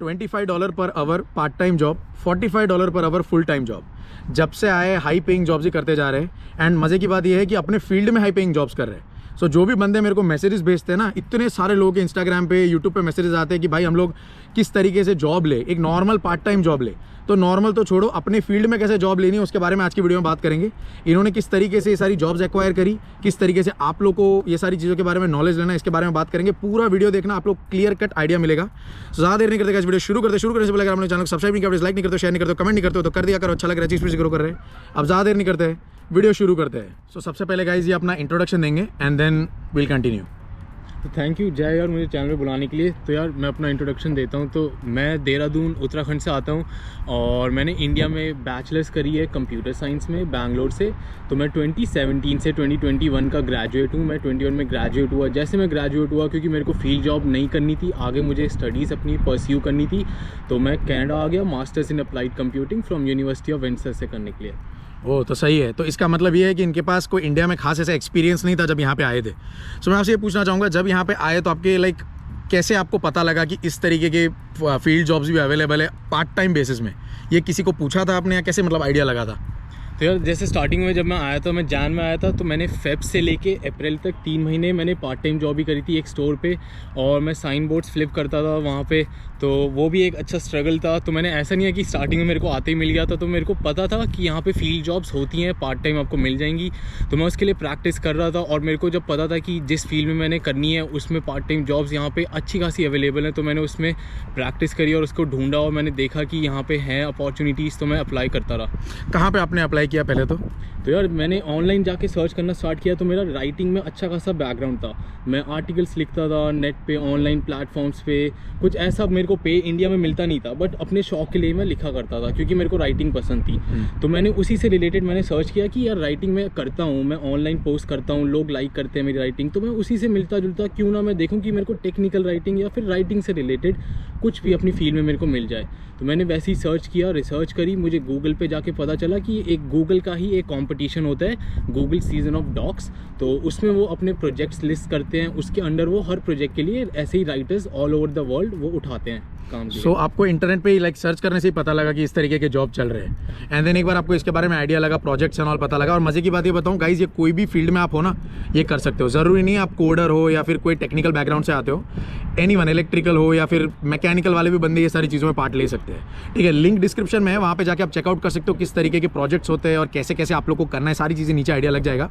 $25 per hour part time job, $45 per hour full time job. जब से आए high paying jobs ही करते जा रहे हैं। एंड मज़े की बात यह है कि अपने फील्ड में हाई पेइंग जॉब्स कर रहे हैं। सो जो भी बंदे मेरे को मैसेजेस भेजते हैं ना, इतने सारे लोग इंस्टाग्राम पे, यूट्यूब पे मैसेजेस आते हैं कि भाई हम लोग किस तरीके से जॉब ले, एक नॉर्मल पार्ट टाइम जॉब ले। तो नॉर्मल तो छोड़ो, अपने फील्ड में कैसे जॉब लेनी है उसके बारे में आज की वीडियो में बात करेंगे। इन्होंने किस तरीके से ये सारी जॉब्स एक्वायर करी, किस तरीके से आप लोग को ये सारी चीज़ों के बारे में नॉलेज लेना है, इसके बारे में बात करेंगे। पूरा वीडियो देखना, आप लोग क्लियर कट आइडिया मिलेगा। ज़्यादा देर नहीं करते, वीडियो शुरू करते से पहले अगर आपने चैनल सब्सक्राइब नहीं करते, लाइक नहीं करते, शेयर नहीं करते, कमेंट नहीं करते तो कर दिया करो। अच्छा लग रहा है चीज़ ग्रो कर रहे हैं। अब ज़्यादा देर नहीं करते, वीडियो शुरू करते हैं। सो सबसे पहले गाइस ये अपना इंट्रोडक्शन देंगे एंड देन विल कंटिन्यू। तो थैंक यू जय यार मुझे चैनल पे बुलाने के लिए। तो यार मैं अपना इंट्रोडक्शन देता हूँ। तो मैं देहरादून उत्तराखंड से आता हूँ और मैंने इंडिया में बैचलर्स करी है कंप्यूटर साइंस में बैंगलोर से। तो मैं 2017 से 2021 का ग्रेजुएट हूँ। मैं 21 में ग्रेजुएट हुआ। जैसे मैं ग्रेजुएट हुआ, क्योंकि मेरे को फील्ड जॉब नहीं करनी थी, आगे मुझे स्टडीज़ अपनी परस्यू करनी थी, तो मैं कनाडा आ गया masters in applied computing from university of Windsor से करने के लिए। वो तो सही है। तो इसका मतलब ये है कि इनके पास कोई इंडिया में खास ऐसा एक्सपीरियंस नहीं था जब यहाँ पे आए थे। सो मैं आपसे ये पूछना चाहूँगा, जब यहाँ पे आए तो आपके कैसे आपको पता लगा कि इस तरीके के फील्ड जॉब्स भी अवेलेबल है पार्ट टाइम बेसिस में? ये किसी को पूछा था आपने या कैसे आइडिया लगा था? तो यार जैसे स्टार्टिंग में जब मैं आया था, मैं जैन में आया था, तो मैंने फेब से लेके अप्रैल तक 3 महीने मैंने पार्ट टाइम जॉब ही करी थी एक स्टोर पे, और मैं साइन बोर्ड्स फ्लिप करता था वहाँ पे। तो वो भी एक अच्छा स्ट्रगल था। तो मैंने ऐसा नहीं है कि स्टार्टिंग में मेरे को आते ही मिल गया था। तो मेरे को पता था कि यहाँ पे फील्ड जॉब्स होती हैं, पार्ट टाइम आपको मिल जाएंगी। तो मैं उसके लिए प्रैक्टिस कर रहा था, और मेरे को जब पता था कि जिस फील्ड में मैंने करनी है उसमें पार्ट टाइम जॉब्स यहाँ पे अच्छी खासी अवेलेबल हैं, तो मैंने उसमें प्रैक्टिस करी और उसको ढूंढा, और मैंने देखा कि यहाँ पे हैं अपॉर्चुनिटीज़, तो मैं अप्लाई करता रहा। कहाँ पर आपने अप्लाई किया पहले? तो यार मैंने ऑनलाइन जाके सर्च करना स्टार्ट किया। तो मेरा राइटिंग में अच्छा खासा बैकग्राउंड था। मैं आर्टिकल्स लिखता था नेट पे, ऑनलाइन प्लेटफॉर्म्स पे। कुछ ऐसा मेरे को पे इंडिया में मिलता नहीं था, बट अपने शौक के लिए मैं लिखा करता था, क्योंकि मेरे को राइटिंग पसंद थी। तो मैंने उसी से रिलेटेड मैंने सर्च किया कि यार राइटिंग मैं करता हूँ, मैं ऑनलाइन पोस्ट करता हूँ, लोग लाइक करते हैं मेरी राइटिंग, तो मैं उसी से मिलता जुलता क्यों ना मैं देखूँ कि मेरे को टेक्निकल राइटिंग या फिर राइटिंग से रिलेटेड कुछ भी अपनी फील्ड में मेरे को मिल जाए। तो मैंने वैसे ही सर्च किया, रिसर्च करी। मुझे गूगल पे जाके पता चला कि एक गूगल का ही एक कंपटीशन होता है, गूगल सीजन ऑफ डॉक्स। तो उसमें वो अपने प्रोजेक्ट्स लिस्ट करते हैं, उसके अंडर वो हर प्रोजेक्ट के लिए ऐसे ही writers all over the world वो उठाते हैं काम। सो आपको इंटरनेट पे ही सर्च करने से ही पता लगा कि इस तरीके के जॉब चल रहे हैं, एंड देन एक बार आपको इसके बारे में आइडिया लगा, प्रोजेक्ट्स एंड ऑल पता लगा। और मजे की बात ये बताऊं गाइज, ये कोई भी फील्ड में आप हो ना, ये कर सकते हो। ज़रूरी नहीं है आप कोडर हो या फिर कोई टेक्निकल बैकग्राउंड से आते हो। एनीवन, इलेक्ट्रिकल हो या फिर मैकेनिकल वाले भी बंदे ये सारी चीज़ों में पार्ट ले सकते हैं। ठीक है, लिंक डिस्क्रिप्शन में है, वहाँ पे जाके आप चेकआउट कर सकते हो किस तरीके के प्रोजेक्ट्स होते हैं और कैसे कैसे आप लोग को करना है। सारी चीज़ें नीचे आइडिया लग जाएगा।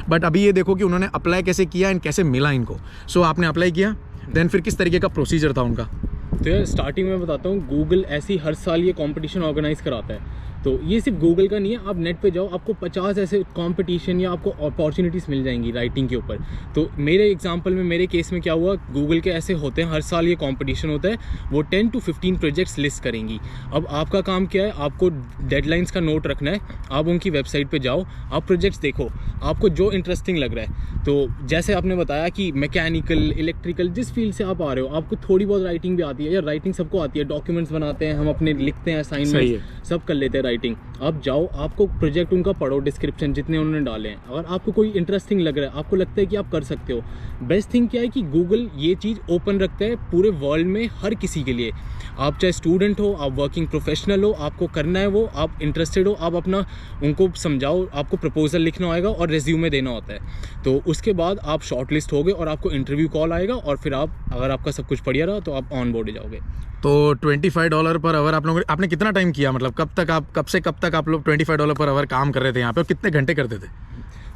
बट अभी ये देखो कि उन्होंने अप्लाई कैसे किया एंड कैसे मिला इनको। सो आपने अप्लाई किया, देन फिर किस तरीके का प्रोसीजर था उनका? तो यार स्टार्टिंग में बताता हूँ, गूगल ऐसे ही हर साल ये कंपटीशन ऑर्गेनाइज कराता है। तो ये सिर्फ गूगल का नहीं है, आप नेट पे जाओ, आपको 50 ऐसे कंपटीशन या आपको अपॉर्चुनिटीज़ मिल जाएंगी राइटिंग के ऊपर। तो मेरे एग्जांपल में, मेरे केस में क्या हुआ, गूगल के ऐसे होते हैं, हर साल ये कंपटीशन होता है, वो 10 to 15 प्रोजेक्ट्स लिस्ट करेंगी। अब आपका काम क्या है, आपको डेडलाइंस का नोट रखना है। आप उनकी वेबसाइट पर जाओ, आप प्रोजेक्ट्स देखो, आपको जो इंटरेस्टिंग लग रहा है। तो जैसे आपने बताया कि मैकेनिकल, इलेक्ट्रिकल, जिस फील्ड से आप आ रहे हो, आपको थोड़ी बहुत राइटिंग भी आती है। यार राइटिंग सबको आती है, डॉक्यूमेंट्स बनाते हैं हम अपने, लिखते हैं, असाइनमेंट सब कर लेते हैं राइटिंग। आप जाओ, आपको प्रोजेक्ट उनका पढ़ो, डिस्क्रिप्शन जितने उन्होंने डाले हैं, अगर आपको कोई इंटरेस्टिंग लग रहा है, आपको लगता है कि आप कर सकते हो। बेस्ट थिंग क्या है कि गूगल ये चीज़ ओपन रखता है पूरे वर्ल्ड में हर किसी के लिए। आप चाहे स्टूडेंट हो, आप वर्किंग प्रोफेशनल हो, आपको करना है वो, आप इंटरेस्टेड हो, आप अपना उनको समझाओ। आपको प्रपोजल लिखना होगा और रिज्यूमे देना होता है। तो उसके बाद आप शॉर्ट लिस्ट हो गए और आपको इंटरव्यू कॉल आएगा, और फिर आप, अगर आपका सब कुछ बढ़िया रहा तो आप ऑन बोर्ड जाओगे। तो $25 पर आवर आप लोगों, आपने कितना टाइम किया? मतलब कब से कब तक आप लोग $25 पर आवर काम कर रहे थे यहाँ पे, और कितने घंटे करते थे?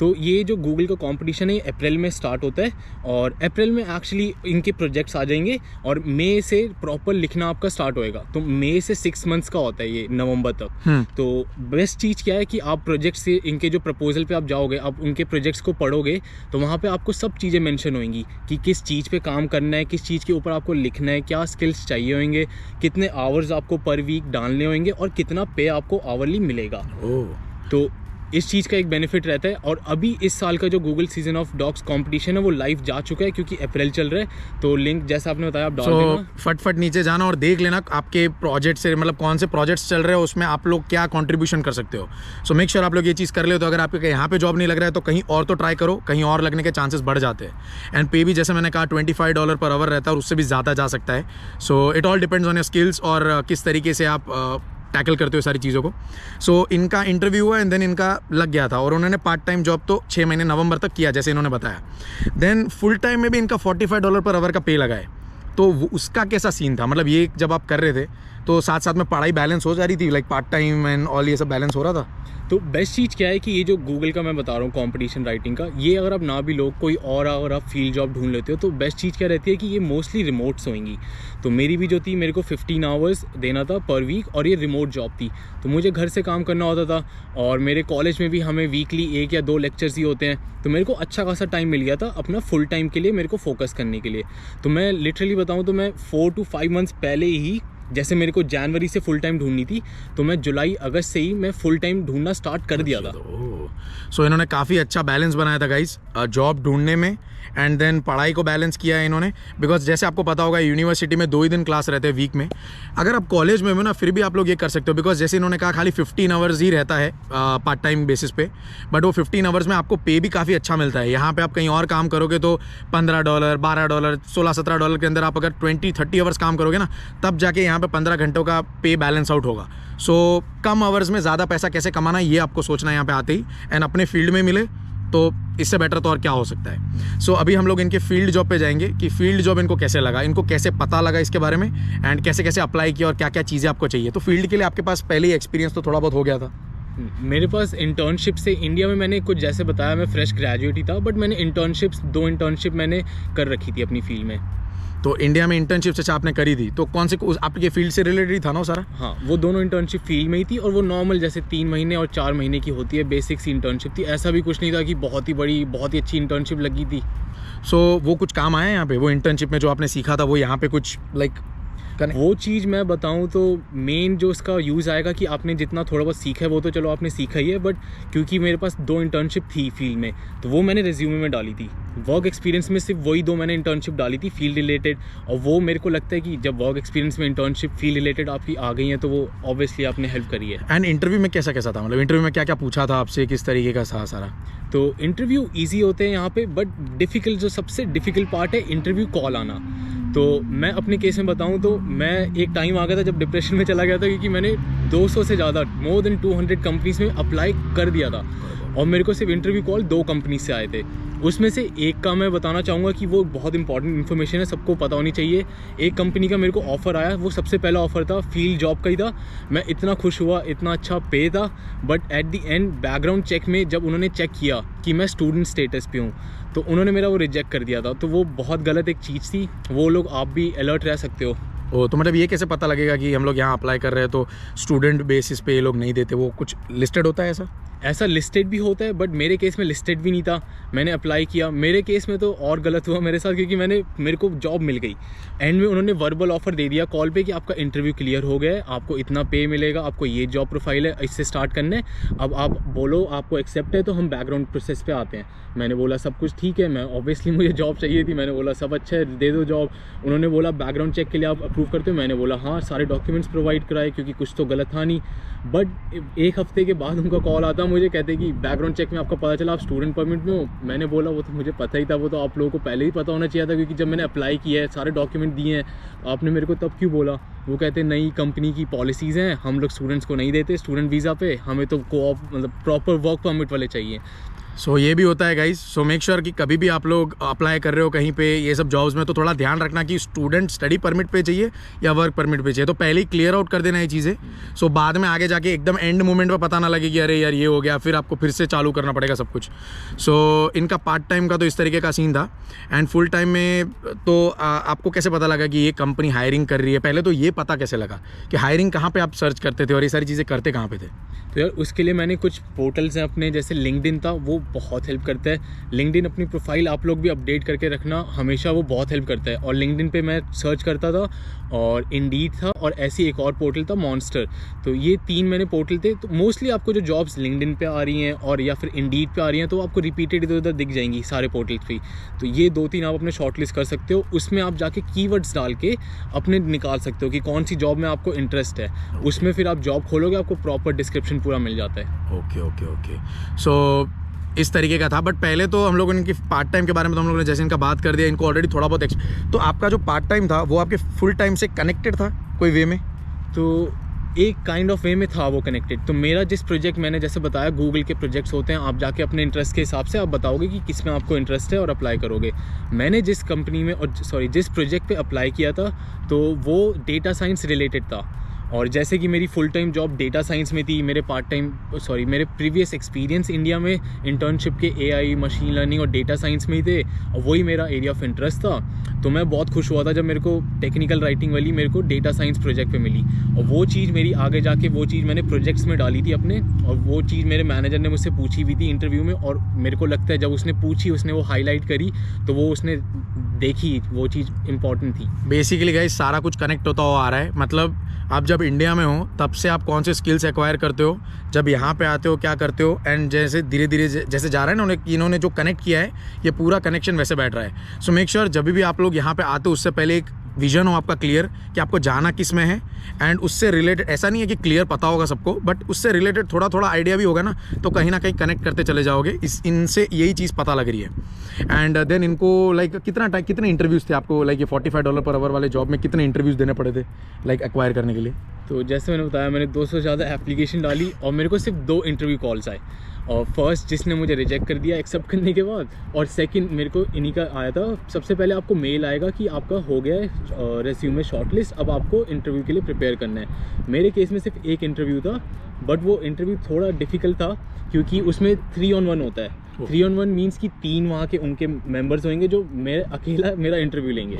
तो ये जो गूगल का कंपटीशन है अप्रैल में स्टार्ट होता है, और अप्रैल में एक्चुअली इनके प्रोजेक्ट्स आ जाएंगे, और मई से प्रॉपर लिखना आपका स्टार्ट होएगा। तो मई से 6 मंथ्स का होता है ये, नवंबर तक। तो बेस्ट चीज़ क्या है कि आप प्रोजेक्ट से, इनके जो प्रपोजल पे आप जाओगे, आप उनके प्रोजेक्ट्स को पढ़ोगे, तो वहाँ पे आपको सब चीज़ें मेंशन होंगी कि किस चीज़ पे काम करना है, किस चीज़ के ऊपर आपको लिखना है, क्या स्किल्स चाहिए होंगे, कितने आवर्स आपको पर वीक डालने होंगे, और कितना पे आपको आवरली मिलेगा। ओह, तो इस चीज़ का एक बेनिफिट रहता है। और अभी इस साल का जो Google season of dogs competition है वो लाइव जा चुका है, क्योंकि अप्रैल चल रहा है। तो लिंक जैसा आपने बताया आप डाल देना। फट नीचे जाना और देख लेना आपके प्रोजेक्ट से, मतलब कौन से प्रोजेक्ट्स चल रहे हो, उसमें आप लोग क्या कंट्रीब्यूशन कर सकते हो। सो मेक श्योर आप लोग ये चीज़ कर ले। तो अगर आपके यहाँ पे जॉब नहीं लग रहा है तो कहीं और तो ट्राई करो, कहीं और लगने के चांसेस बढ़ जाते हैं। एंड पे भी जैसे मैंने कहा $25 पर आवर रहता है और उससे भी ज़्यादा जा सकता है। So it all depends on your skills और किस तरीके से आप टैकल करते हो सारी चीज़ों को। सो इनका इंटरव्यू हुआ एंड देन इनका लग गया था और उन्होंने पार्ट टाइम जॉब तो 6 महीने नवंबर तक किया जैसे इन्होंने बताया। देन फुल टाइम में भी इनका $45 पर आवर का पे लगा है। तो उसका कैसा सीन था, मतलब ये जब आप कर रहे थे तो साथ साथ में पढ़ाई बैलेंस हो जा रही थी, like part time and all ये सब बैलेंस हो रहा था? तो बेस्ट चीज़ क्या है कि ये जो गूगल का मैं बता रहा हूँ कंपटीशन राइटिंग का, ये अगर आप ना भी लोग कोई और अगर आप फील्ड जॉब ढूंढ लेते हो तो बेस्ट चीज़ क्या रहती है कि ये मोस्टली रिमोट्स होंगी। तो मेरी भी जो थी, मेरे को 15 आवर्स देना था पर वीक और ये रिमोट जॉब थी। तो मुझे घर से काम करना होता था और मेरे कॉलेज में भी हमें वीकली 1 या 2 लेक्चर्स ही होते हैं। तो मेरे को अच्छा खासा टाइम मिल गया था अपना फुल टाइम के लिए, मेरे को फोकस करने के लिए। तो मैं लिटरली बताऊँ तो मैं 4 to 5 मंथ्स पहले ही, जैसे मेरे को जनवरी से फुल टाइम ढूंढनी थी, तो मैं जुलाई अगस्त से ही मैं फुल टाइम ढूंढना स्टार्ट कर दिया था। सो इन्होंने काफ़ी अच्छा बैलेंस बनाया था गाइस जॉब ढूंढने में एंड देन पढ़ाई को बैलेंस किया है इन्होंने। बिकॉज जैसे आपको पता होगा यूनिवर्सिटी में 2 ही दिन क्लास रहते हैं वीक में। अगर आप कॉलेज में हो ना फिर भी आप लोग ये कर सकते हो, बिकॉज जैसे इन्होंने कहा खाली 15 आवर्स ही रहता है पार्ट टाइम बेसिस पे, बट वो 15 आवर्स में आपको पे भी काफ़ी अच्छा मिलता है। यहाँ पे आप कहीं और काम करोगे तो $15, $12, $16-17 के अंदर आप अगर 20-30 आवर्स काम करोगे ना, तब जाके यहाँ पे 15 घंटों का पे बैलेंस आउट होगा। सो कम आवर्स में ज़्यादा पैसा कैसे कमाना, ये आपको सोचना है यहाँ पे आते ही, एंड अपने फील्ड में मिले तो इससे बेटर तो और क्या हो सकता है। सो अभी हम लोग इनके फील्ड जॉब पे जाएंगे कि फील्ड जॉब इनको कैसे लगा, इनको कैसे पता लगा इसके बारे में, एंड कैसे कैसे अप्लाई किया और क्या क्या चीज़ें आपको चाहिए। तो फील्ड के लिए आपके पास पहले ही एक्सपीरियंस तो थोड़ा बहुत हो गया था? मेरे पास इंटर्नशिप से इंडिया में मैंने कुछ, जैसे बताया मैं फ्रेश ग्रेजुएट ही था, बट मैंने इंटर्नशिप्स 2 इंटर्नशिप मैंने कर रखी थी अपनी फील्ड में। तो इंडिया में इंटर्नशिप से आपने करी थी, तो कौन से आपके फील्ड से रिलेटेड था ना सारा? हाँ, वो दोनों इंटर्नशिप फील्ड में ही थी और वो नॉर्मल जैसे 3 महीने और 4 महीने की होती है, बेसिक सी इंटर्नशिप थी। ऐसा भी कुछ नहीं था कि बहुत ही बड़ी बहुत ही अच्छी इंटर्नशिप लगी थी। सो वो कुछ काम आया यहाँ पे, वो इंटर्नशिप में जो आपने सीखा था वो यहाँ पे कुछ लाइक वो चीज़ मैं बताऊं तो मेन जो इसका यूज़ आएगा कि आपने जितना थोड़ा बहुत सीखा है वो तो चलो आपने सीखा ही है, बट क्योंकि मेरे पास 2 इंटर्नशिप थी फील्ड में तो वो मैंने रिज्यूमे में डाली थी। वर्क एक्सपीरियंस में सिर्फ वही 2 मैंने इंटर्नशिप डाली थी फील्ड रिलेटेड, और वो मेरे को लगता है कि जब वर्क एक्सपीरियंस में इंटर्नशिप फील्ड रिलेटेड आपकी आ गई है तो वो ऑब्वियसली आपने हेल्प करी है। एंड इंटरव्यू में कैसा कैसा था, मतलब इंटरव्यू में क्या क्या पूछा था आपसे, किस तरीके का था सारा? तो इंटरव्यू ईजी होते हैं यहाँ पे, बट डिफ़िकल्ट जो सबसे डिफ़िकल्ट पार्ट है इंटरव्यू कॉल आना। तो मैं अपने केस में बताऊं तो मैं एक टाइम आ गया था जब डिप्रेशन में चला गया था, क्योंकि मैंने 200 से ज़्यादा मोर देन 200 कंपनीज में अप्लाई कर दिया था और मेरे को सिर्फ इंटरव्यू कॉल 2 कंपनी से आए थे। उसमें से एक का मैं बताना चाहूँगा कि वो बहुत इंपॉर्टेंट इन्फॉर्मेशन है, सबको पता होनी चाहिए। एक कंपनी का मेरे को ऑफ़र आया, वो सबसे पहला ऑफ़र था, फील्ड जॉब का ही था। मैं इतना खुश हुआ, इतना अच्छा पे था, but at the end background check में जब उन्होंने चेक किया कि मैं स्टूडेंट स्टेटस पे हूँ तो उन्होंने मेरा वो रिजेक्ट कर दिया था। तो वो बहुत गलत एक चीज़ थी, वो लोग आप भी अलर्ट रह सकते हो। ओ, तो मतलब ये कैसे पता लगेगा कि हम लोग यहाँ अप्लाई कर रहे हैं तो स्टूडेंट बेसिस पे ये लोग नहीं देते, वो कुछ लिस्टेड होता है ऐसा? ऐसा लिस्टेड भी होता है, बट मेरे केस में लिस्टेड भी नहीं था। मैंने अप्लाई किया, मेरे केस में तो और गलत हुआ मेरे साथ, क्योंकि मेरे को जॉब मिल गई। एंड में उन्होंने वर्बल ऑफर दे दिया कॉल पे कि आपका इंटरव्यू क्लियर हो गया है, आपको इतना पे मिलेगा, आपको ये जॉब प्रोफाइल है, इससे स्टार्ट करना है, अब आप बोलो आपको एक्सेप्ट है तो हम बैकग्राउंड प्रोसेस पे आते हैं। मैंने बोला सब कुछ ठीक है, मैं ऑब्वियसली मुझे जॉब चाहिए थी, मैंने बोला सब अच्छा है, दे दो जॉब। उन्होंने बोला बैकग्राउंड चेक के लिए आप अप्रूव करते हो, मैंने बोला हाँ, सारे डॉक्यूमेंट्स प्रोवाइड कराए क्योंकि कुछ तो गलत था नहीं। बट 1 हफ्ते के बाद उनका कॉल आता, मुझे कहते कि बैकग्राउंड चेक में आपका पता चला आप स्टूडेंट परमिट में हो। मैंने बोला वो तो मुझे पता ही था, वो तो आप लोगों को पहले ही पता होना चाहिए था, क्योंकि जब मैंने अप्लाई किया है, सारे डॉक्यूमेंट दिए हैं, आपने मेरे को तब क्यों बोला? वो कहते नई कंपनी की पॉलिसीज़ हैं, हम लोग स्टूडेंट्स को नहीं देते स्टूडेंट वीज़ा पे, हमें तो कोऑप मतलब प्रॉपर वर्क परमिट वाले चाहिए। सो ये भी होता है गाइस। सो मेक श्योर कि कभी भी आप लोग अप्लाई कर रहे हो कहीं पे ये सब जॉब्स में तो थोड़ा ध्यान रखना कि स्टूडेंट स्टडी परमिट पे चाहिए या वर्क परमिट पे चाहिए, तो पहले ही क्लियर आउट कर देना ये चीज़ें। सो बाद में आगे जाके एकदम एंड मोमेंट पे पता ना लगे कि अरे यार ये हो गया, फिर आपको फिर से चालू करना पड़ेगा सब कुछ। सो इनका पार्ट टाइम का तो इस तरीके का सीन था, एंड फुल टाइम में तो आपको कैसे पता लगा कि ये कंपनी हायरिंग कर रही है? पहले तो ये पता कैसे लगा कि हायरिंग कहाँ पर आप सर्च करते थे और ये सारी चीज़ें करते कहाँ पे थे? तो यार उसके लिए मैंने कुछ पोर्टल्स हैं अपने, जैसे लिंक्डइन था, वो बहुत हेल्प करता है। लिंक्डइन अपनी प्रोफाइल आप लोग भी अपडेट करके रखना, हमेशा वो बहुत हेल्प करता है। और लिंक्डइन पे मैं सर्च करता था, और इंडीड था, और ऐसी एक और पोर्टल था मॉन्स्टर। तो ये 3 मैंने पोर्टल थे। तो मोस्टली आपको जो जॉब्स लिंक्डइन पे आ रही हैं और या फिर इंडीड पे आ रही हैं, तो आपको रिपीटेड इधर उधर दिख जाएंगी सारे पोर्टल्स पे। तो ये 2-3 आप अपने शॉर्टलिस्ट कर सकते हो। उसमें आप जाके कीवर्ड्स डाल के अपने निकाल सकते हो कि कौन सी जॉब में आपको इंटरेस्ट है। उसमें फिर आप जॉब खोलोगे, आपको प्रॉपर डिस्क्रिप्शन पूरा मिल जाता है। ओके। सो इस तरीके का था। बट पहले तो हम लोगों ने इनकी पार्ट टाइम के बारे में तो हम लोगों ने जैसे इनका बात कर दिया, इनको ऑलरेडी थोड़ा बहुत तो आपका जो पार्ट टाइम था वो आपके फुल टाइम से कनेक्टेड था कोई वे में? तो एक काइंड ऑफ वे में था वो कनेक्टेड। तो मेरा जिस प्रोजेक्ट, मैंने जैसे बताया गूगल के प्रोजेक्ट्स होते हैं, आप जाके अपने इंटरेस्ट के हिसाब से आप बताओगे कि किस में आपको इंटरेस्ट है और अप्लाई करोगे। मैंने जिस कंपनी में जिस प्रोजेक्ट पे अप्लाई किया था, तो वो डेटा साइंस रिलेटेड था। और जैसे कि मेरी full time job data science में थी, मेरे मेरे प्रीवियस एक्सपीरियंस इंडिया में इंटर्नशिप के AI, मशीन लर्निंग और डेटा साइंस में ही थे, और वही मेरा एरिया ऑफ इंटरेस्ट था। तो मैं बहुत खुश हुआ था जब मेरे को टेक्निकल राइटिंग वाली मेरे को डेटा साइंस प्रोजेक्ट पे मिली। और वो चीज़ मेरी आगे जाके वो चीज़ मैंने प्रोजेक्ट्स में डाली थी अपने, और वो चीज़ मेरे मैनेजर ने मुझसे पूछी भी थी इंटरव्यू में। और मेरे को लगता है जब उसने पूछी, उसने वो हाईलाइट करी, तो वो उसने देखी, वो चीज़ इंपॉर्टेंट थी। बेसिकली गाइस सारा कुछ कनेक्ट होता हुआ आ रहा है। मतलब आप जब इंडिया में हो तब से आप कौन से स्किल्स एक्वायर करते हो, जब यहाँ पे आते हो क्या करते हो, एंड जैसे धीरे धीरे जैसे जा रहा है ना, इन्होंने जो कनेक्ट किया है, ये पूरा कनेक्शन वैसे बैठ रहा है। सो मेक श्योर जब भी आप लोग यहाँ पे आते हो उससे पहले एक विजन हो आपका क्लियर कि आपको जाना किस में है, एंड उससे रिलेटेड, ऐसा नहीं है कि क्लियर पता होगा सबको, बट उससे रिलेटेड थोड़ा थोड़ा आइडिया भी होगा ना, तो कहीं ना कहीं कनेक्ट करते चले जाओगे। इनसे यही चीज़ पता लग रही है। एंड देन इनको लाइक कितने इंटरव्यूज़ थे आपको, लाइक ये $45 पर आवर वाले जॉब में कितने इंटरव्यूज़ देने पड़े थे लाइक एक्वायर करने के लिए? तो जैसे मैंने बताया, मैंने 200 से ज़्यादा एप्लीकेशन डाली, और मेरे को सिर्फ 2 इंटरव्यू कॉल्स आए। और फर्स्ट जिसने मुझे रिजेक्ट कर दिया एक्सेप्ट करने के बाद, और सेकंड मेरे को इन्हीं का आया था। सबसे पहले आपको मेल आएगा कि आपका हो गया है रेज्यूमे शॉर्टलिस्ट, अब आपको इंटरव्यू के लिए प्रिपेयर करना है। मेरे केस में सिर्फ एक इंटरव्यू था, बट वो इंटरव्यू थोड़ा डिफ़िकल्ट था क्योंकि उसमें 3-on-1 होता है। 3-on-1 मीन्स कि 3 वहाँ के उनके मेंबर्स होंगे जो मेरा इंटरव्यू लेंगे।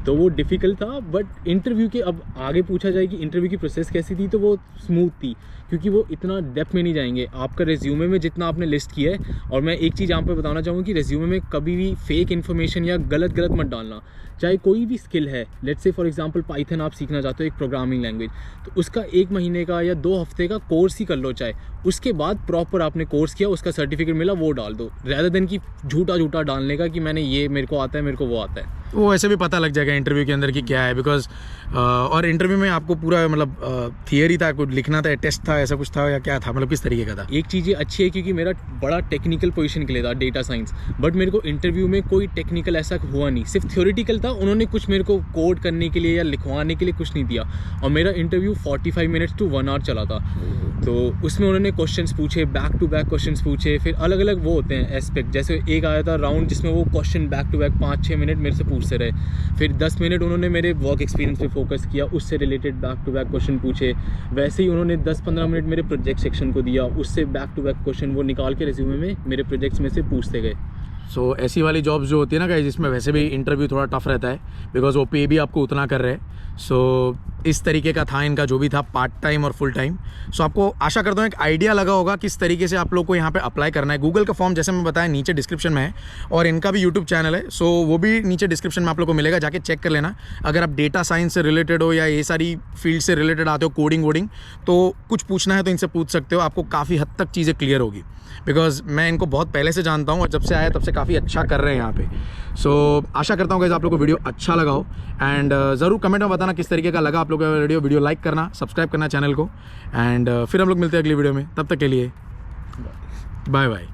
तो वो डिफ़िकल्ट था। बट इंटरव्यू के, अब आगे पूछा जाए कि इंटरव्यू की प्रोसेस कैसी थी, तो वो स्मूथ थी क्योंकि वो इतना डेप्थ में नहीं जाएंगे। आपका रेज्यूमे में जितना आपने लिस्ट किया है, और मैं एक चीज़ यहाँ पर बताना चाहूँगा कि रेज्यूमे में कभी भी फेक इन्फॉर्मेशन या गलत मत डालना। चाहे कोई भी स्किल है, let's say for example Python आप सीखना चाहते हो, एक प्रोग्रामिंग लैंग्वेज, तो उसका 1 महीने का या 2 हफ्ते का कोर्स ही कर लो। चाहे उसके बाद प्रॉपर आपने कोर्स किया, उसका सर्टिफिकेट मिला, वो डाल दो, रादर देन कि झूठा डालने का कि मैंने ये, मेरे को आता है, मेरे को वो आता है। वो ऐसे भी पता लग जाएगा इंटरव्यू के अंदर कि क्या है, बिकॉज और इंटरव्यू में आपको पूरा मतलब थियरी था, कुछ लिखना था, टेस्ट था, ऐसा कुछ था या क्या था, मतलब किस तरीके का था? एक चीज़ ये अच्छी है क्योंकि मेरा बड़ा टेक्निकल पोजीशन के लिए था, डेटा साइंस, बट मेरे को इंटरव्यू में कोई टेक्निकल ऐसा हुआ नहीं, सिर्फ थ्योरेटिकल था। उन्होंने कुछ मेरे को कोड करने के लिए या लिखवाने के लिए कुछ नहीं दिया, और मेरा इंटरव्यू 45 मिनट्स टू 1 आवर चला था। तो उसमें उन्होंने क्वेश्चंस पूछे, बैक टू बैक क्वेश्चंस पूछे, फिर अलग अलग वो होते हैं एस्पेक्ट। जैसे एक आया था राउंड जिसमें वो question back to back 5-6 minute मेरे से पूछते रहे, फिर 10 मिनट उन्होंने मेरे वर्क एक्सपीरियंस पे फोकस किया, उससे related back to back question पूछे। वैसे ही उन्होंने 10-15 मिनट मेरे प्रोजेक्ट सेक्शन को दिया, उससे बैक टू बैक क्वेश्चन वो निकाल के रिज्यूमे में मेरे प्रोजेक्ट्स में से पूछते गए। सो ऐसी वाली जॉब्स जो होती है ना गाइस, जिसमें वैसे भी इंटरव्यू थोड़ा टफ रहता है, बिकॉज वो पे भी आपको उतना कर रहे हैं। सो इस तरीके का था इनका जो भी था, पार्ट टाइम और फुल टाइम। सो आपको आशा करता हूँ एक आइडिया लगा होगा किस तरीके से आप लोग को यहाँ पे अप्लाई करना है। गूगल का फॉर्म जैसे मैं बताया नीचे डिस्क्रिप्शन में है, और इनका भी यूट्यूब चैनल है, सो वो भी नीचे डिस्क्रिप्शन में आप लोग को मिलेगा, जाके चेक कर लेना। अगर आप डेटा साइंस से रिलेटेड हो या ये सारी फील्ड से रिलेटेड आते हो, कोडिंग वोडिंग, तो कुछ पूछना है तो इनसे पूछ सकते हो, आपको काफ़ी हद तक चीज़ें क्लियर होगी। बिकॉज मैं इनको बहुत पहले से जानता हूँ, और जब से आया तब से काफ़ी अच्छा कर रहे हैं यहाँ पे। सो आशा करता हूँ गाइस आप लोग को वीडियो अच्छा लगा हो, एंड ज़रूर कमेंट में बताना किस तरीके का लगा आप लोग का वीडियो लाइक करना, सब्सक्राइब करना चैनल को, एंड फिर हम लोग मिलते हैं अगली वीडियो में। तब तक के लिए बाय बाय।